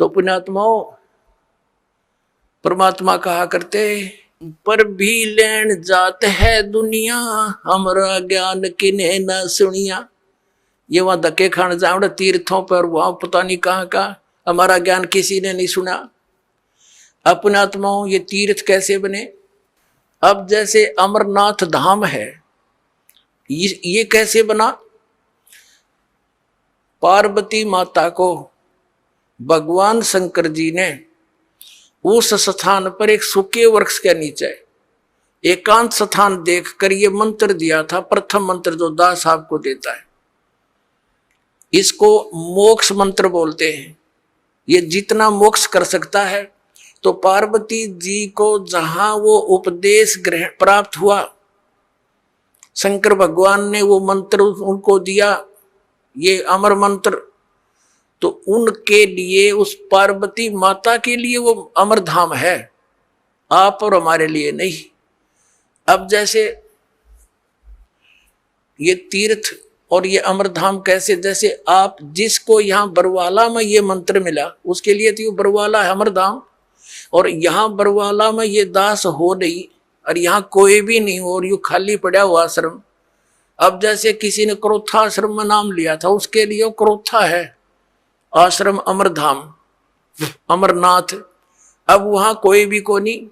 तो पुण्यात्माओं, परमात्मा कहा करते, पर भी लेन जात है दुनिया, हमरा ज्ञान किने न सुनिया। ये वहां धक्के खाने जाओ तीर्थों पर, वहां पता नहीं कहाँ का, हमारा ज्ञान किसी ने नहीं सुना। अब पुण्यात्माओं, ये तीर्थ कैसे बने? अब जैसे अमरनाथ धाम है, ये कैसे बना? पार्वती माता को भगवान शंकर जी ने उस स्थान पर एक सूखे वृक्ष के नीचे एकांत स्थान देखकर ये मंत्र दिया था। प्रथम मंत्र जो दास आपको देता है, इसको मोक्ष मंत्र बोलते हैं। ये जितना मोक्ष कर सकता है, तो पार्वती जी को जहां वो उपदेश ग्रहण प्राप्त हुआ, शंकर भगवान ने वो मंत्र उनको दिया, ये अमर मंत्र, तो उनके लिए, उस पार्वती माता के लिए वो अमर धाम है, आप और हमारे लिए नहीं। अब जैसे ये तीर्थ और ये अमर धाम कैसे? जैसे आप जिसको यहाँ बरवाला में ये मंत्र मिला, उसके लिए तो ये बरवाला है अमर धाम, और यहाँ बरवाला में ये दास हो नहीं, और यहाँ कोई भी नहीं हो, और यू खाली पड़ा हुआ आश्रम। अब जैसे किसी ने क्रोथा आश्रम में नाम लिया था, उसके लिए वो क्रोथा है आश्रम, अमरधाम, अमरनाथ। अब वहां कोई भी को नहीं,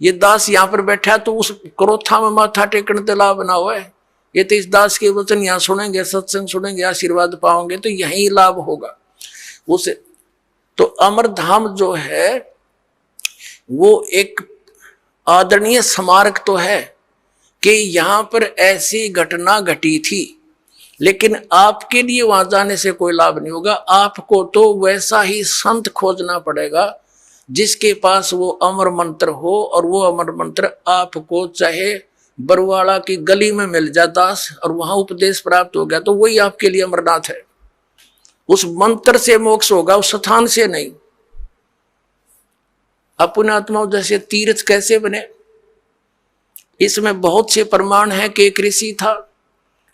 ये दास यहाँ पर बैठा तो उस क्रोथा में माथा टेकने तो लाभ बना हुआ है। ये तो इस दास के वचन यहाँ सुनेंगे, सत्संग सुनेंगे, आशीर्वाद पाओगे तो यही लाभ होगा उसे। तो अमरधाम जो है वो एक आदरणीय स्मारक तो है कि यहाँ पर ऐसी घटना घटी थी, लेकिन आपके लिए वहां जाने से कोई लाभ नहीं होगा। आपको तो वैसा ही संत खोजना पड़ेगा जिसके पास वो अमर मंत्र हो, और वो अमर मंत्र आपको चाहे बरवाड़ा की गली में मिल जाए दास, और वहां उपदेश प्राप्त हो गया, तो वही आपके लिए अमरनाथ है। उस मंत्र से मोक्ष होगा, उस स्थान से नहीं। पुण्यात्माओं, जैसे तीर्थ कैसे बने, इसमें बहुत से प्रमाण है कि एक ऋषि था,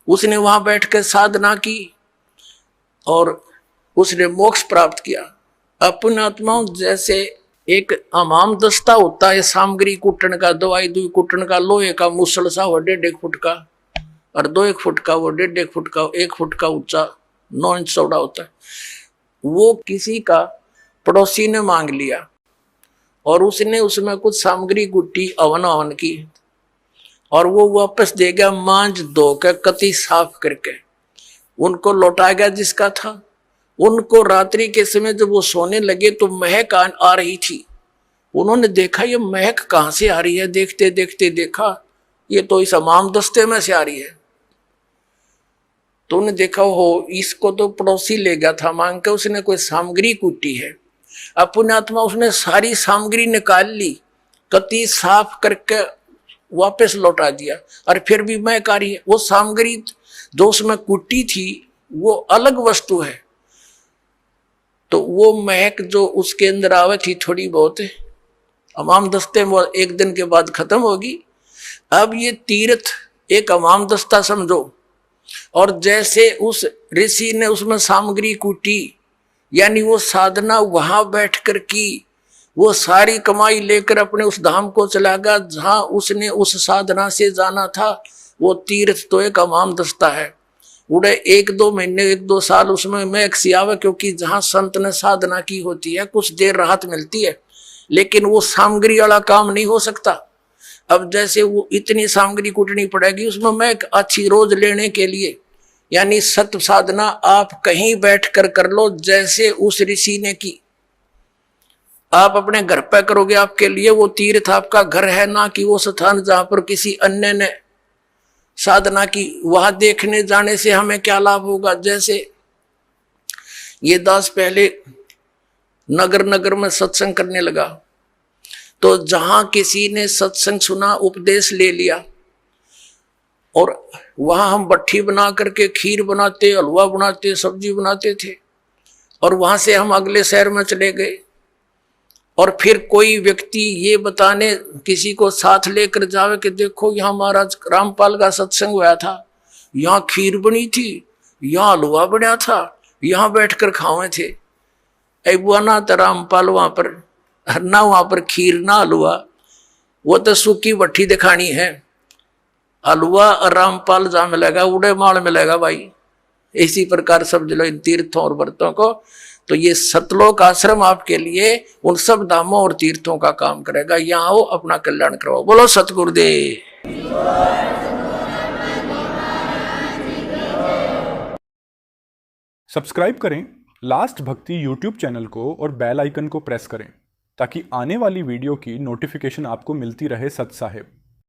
उसने वहां बैठकर साधना की और उसने मोक्ष प्राप्त किया। पुण्यात्माओं, जैसे एक हमाम दस्ता होता है सामग्री कुटन का, दवाई दुई कुटन का, लोहे का मुसल सा वो 1.5 फुट का, और 2 फुट का, वो 1.5 फुट का, 1 फुट का ऊंचा, 9 इंच चौड़ा होता है। वो किसी का पड़ोसी ने मांग लिया और उसने उसमें कुछ सामग्री गुट्टी अवन की, और वो वापस दे गया मांझ धो के कति साफ करके, उनको लौटा गया जिसका था। उनको रात्रि के समय जब वो सोने लगे तो महक आ रही थी। उन्होंने देखा ये महक कहाँ से आ रही है, देखते देखते देखा ये तो इस हमाम दस्ते में से आ रही है। तो उन्हें देखा हो इसको तो पड़ोसी ले गया था मांग के, उसने कोई सामग्री कूटी है। अब पुण्यात्मा उसने सारी सामग्री निकाल ली, कति साफ करके वापस लौटा दिया, और फिर भी महक आ रही है। वो सामग्री जो उसमें कुटी थी वो अलग वस्तु है, तो वो महक जो उसके अंदर आवे थी थोड़ी बहुत हमाम दस्ते में, वो एक दिन के बाद खत्म होगी। अब ये तीर्थ एक हमाम दस्ता समझो, और जैसे उस ऋषि ने उसमें सामग्री कूटी, यानी वो साधना वहां बैठकर की, वो सारी कमाई लेकर अपने उस धाम को चला गया जहां उसने उस साधना से जाना था। वो तीर्थ तो एक हमाम दस्ता है, उड़े 1-2 महीने 1-2 साल उसमें महक सी आवे, क्योंकि जहां संत ने साधना की होती है कुछ देर राहत मिलती है, लेकिन वो सामग्री वाला काम नहीं हो सकता। अब जैसे वो इतनी सामग्री कूटनी पड़ेगी उसमें महक अच्छी रोज लेने के लिए, यानी सत्य साधना आप कहीं बैठ कर लो, जैसे उस ऋषि ने की। आप अपने घर पे करोगे, आपके लिए वो तीर्थ आपका घर है, ना कि वो स्थान जहां पर किसी अन्य ने साधना की। वहां देखने जाने से हमें क्या लाभ होगा? जैसे ये दास पहले नगर नगर में सत्संग करने लगा, तो जहां किसी ने सत्संग सुना, उपदेश ले लिया, और वहां हम भट्ठी बना करके खीर बनाते, हलवा बनाते, सब्जी बनाते थे, और वहां से हम अगले शहर में चले गए, और फिर कोई व्यक्ति ये बताने किसी को साथ लेकर जावे कि देखो यहाँ महाराज रामपाल का सत्संग हुआ था, यहाँ खीर बनी थी, यहाँ हलवा बना था, यहाँ बैठकर खावे थे। बुआ ना तो रामपाल वहां पर ना, वहां पर खीर ना हलवा, वो तो सूखी भट्ठी दिखानी है। हलवा और रामपाल जहां मिलेगा उड़े माल मिलेगा भाई। इसी प्रकार समझ लो इन तीर्थों और व्रतों को। तो ये सतलोक आश्रम आपके लिए उन सब धामों और तीर्थों का काम करेगा। यहाँ आओ, अपना कल्याण करवाओ। बोलो सतगुरुदेव। सब्सक्राइब करें लास्ट भक्ति यूट्यूब चैनल को और बेल आइकन को प्रेस करें ताकि आने वाली वीडियो की नोटिफिकेशन आपको मिलती रहे सत साहेब।